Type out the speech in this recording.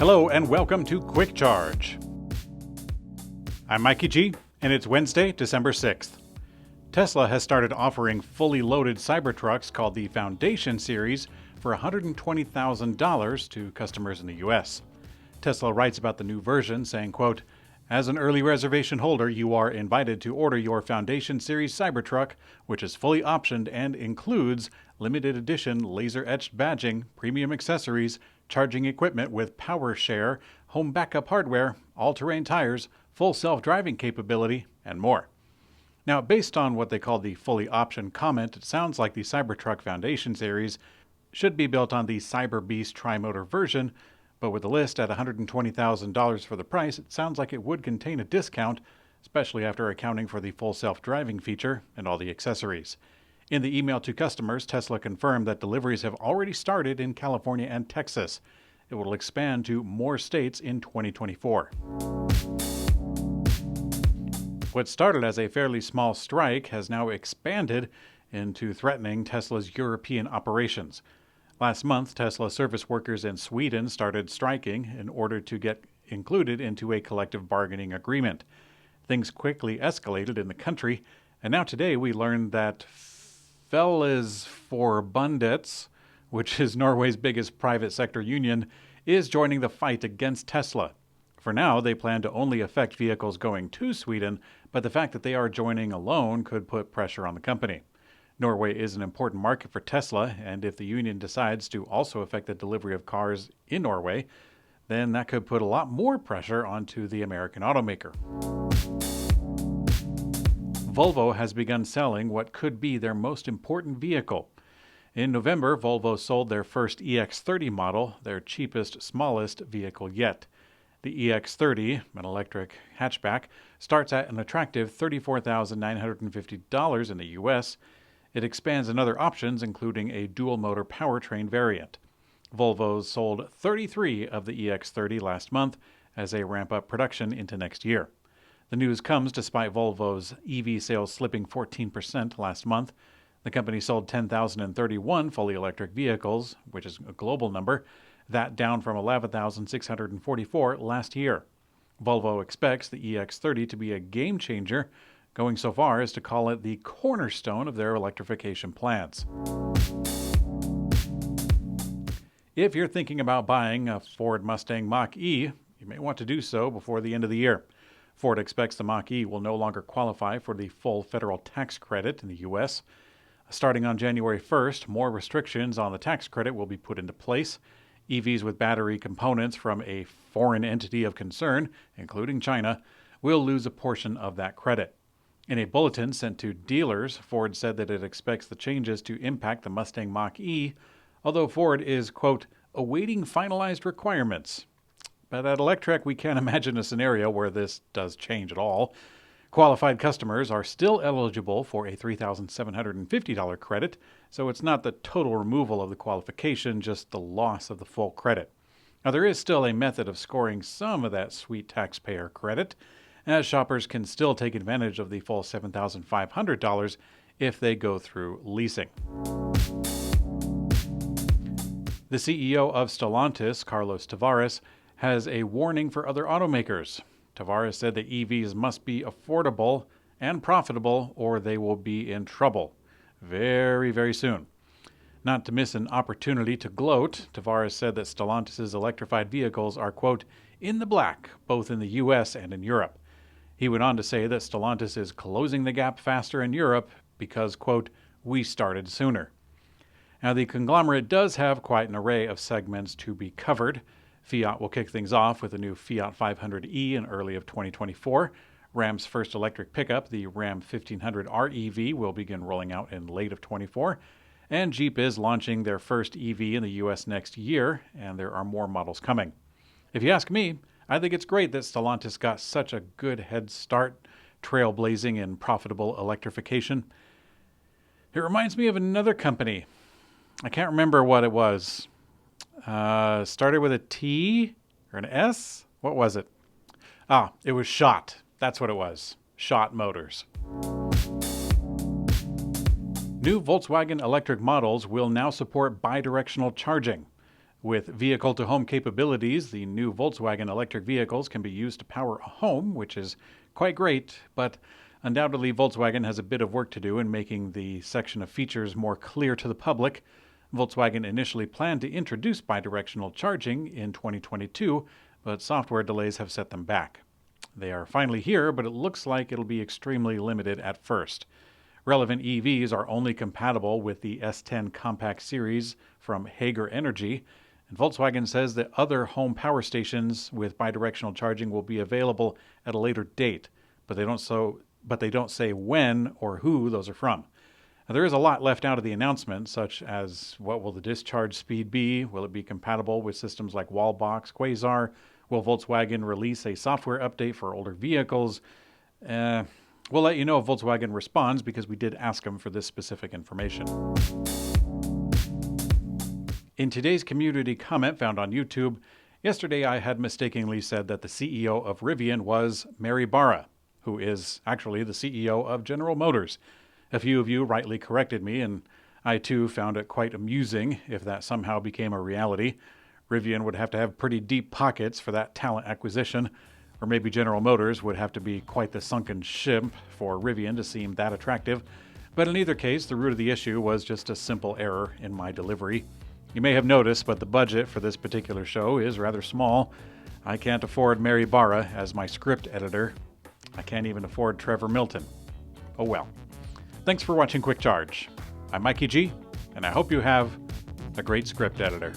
Hello and welcome to Quick Charge. I'm Mikey G, and it's Wednesday, December 6th. Tesla has started offering fully loaded Cybertrucks called the Foundation Series for $120,000 to customers in the US. Tesla writes about the new version, saying, quote, "As an early reservation holder, you are invited to order your Foundation Series Cybertruck, which is fully optioned and includes limited edition laser-etched badging, premium accessories, charging equipment with power share, home backup hardware, all-terrain tires, full self-driving capability, and more." Now, based on what they call the fully optioned comment, it sounds like the Cybertruck Foundation Series should be built on the Cyber Beast tri-motor version, but with the list at $120,000 for the price, it sounds like it would contain a discount, especially after accounting for the full self-driving feature and all the accessories. In the email to customers, Tesla confirmed that deliveries have already started in California and Texas. It will expand to more states in 2024. What started as a fairly small strike has now expanded into threatening Tesla's European operations. Last month, Tesla service workers in Sweden started striking in order to get included into a collective bargaining agreement. Things quickly escalated in the country, and now today we learned that Fellesforbundet, which is Norway's biggest private sector union, is joining the fight against Tesla. For now, they plan to only affect vehicles going to Sweden, but the fact that they are joining alone could put pressure on the company. Norway is an important market for Tesla, and if the union decides to also affect the delivery of cars in Norway, then that could put a lot more pressure onto the American automaker. Volvo has begun selling what could be their most important vehicle. In November, Volvo sold their first EX30 model, their cheapest, smallest vehicle yet. The EX30, an electric hatchback, starts at an attractive $34,950 in the US. It expands in other options, including a dual-motor powertrain variant. Volvo sold 33 of the EX30 last month as they ramp up production into next year. The news comes despite Volvo's EV sales slipping 14% last month. The company sold 10,031 fully electric vehicles, which is a global number, that down from 11,644 last year. Volvo expects the EX30 to be a game changer, going so far as to call it the cornerstone of their electrification plans. If you're thinking about buying a Ford Mustang Mach-E, you may want to do so before the end of the year. Ford expects the Mach-E will no longer qualify for the full federal tax credit in the U.S. Starting on January 1st, more restrictions on the tax credit will be put into place. EVs with battery components from a foreign entity of concern, including China, will lose a portion of that credit. In a bulletin sent to dealers, Ford said that it expects the changes to impact the Mustang Mach-E, although Ford is, quote, awaiting finalized requirements. But at Electrek, we can't imagine a scenario where this does change at all. Qualified customers are still eligible for a $3,750 credit, so it's not the total removal of the qualification, just the loss of the full credit. Now, there is still a method of scoring some of that sweet taxpayer credit, as shoppers can still take advantage of the full $7,500 if they go through leasing. The CEO of Stellantis, Carlos Tavares, has a warning for other automakers. Tavares said that EVs must be affordable and profitable or they will be in trouble very, very soon. Not to miss an opportunity to gloat, Tavares said that Stellantis' electrified vehicles are, quote, in the black, both in the US and in Europe. He went on to say that Stellantis is closing the gap faster in Europe because, quote, we started sooner. Now, the conglomerate does have quite an array of segments to be covered. Fiat will kick things off with a new Fiat 500e in early of 2024. Ram's first electric pickup, the Ram 1500 REV, will begin rolling out in late of 24. And Jeep is launching their first EV in the U.S. next year, and there are more models coming. If you ask me, I think it's great that Stellantis got such a good head start, trailblazing in profitable electrification. It reminds me of another company. I can't remember what it was. Started with a T or an S? What was it? It was Schott. That's what it was. Schott Motors. New Volkswagen electric models will now support bidirectional charging. With vehicle-to-home capabilities, the new Volkswagen electric vehicles can be used to power a home, which is quite great, but undoubtedly Volkswagen has a bit of work to do in making the section of features more clear to the public. Volkswagen initially planned to introduce bidirectional charging in 2022, but software delays have set them back. They are finally here, but it looks like it'll be extremely limited at first. Relevant EVs are only compatible with the S10 Compact Series from Hager Energy, and Volkswagen says that other home power stations with bidirectional charging will be available at a later date, but they don't say when or who those are from. Now, there is a lot left out of the announcement, such as what will the discharge speed be? Will it be compatible with systems like Wallbox, Quasar? Will Volkswagen release a software update for older vehicles? We'll let you know if Volkswagen responds because we did ask them for this specific information. In today's community comment found on YouTube, yesterday I had mistakenly said that the CEO of Rivian was Mary Barra, who is actually the CEO of General Motors. A few of you rightly corrected me, and I too found it quite amusing if that somehow became a reality. Rivian would have to have pretty deep pockets for that talent acquisition, or maybe General Motors would have to be quite the sunken ship for Rivian to seem that attractive. But in either case, the root of the issue was just a simple error in my delivery. You may have noticed, but the budget for this particular show is rather small. I can't afford Mary Barra as my script editor. I can't even afford Trevor Milton. Oh well. Thanks for watching Quick Charge. I'm Mikey G, and I hope you have a great script editor.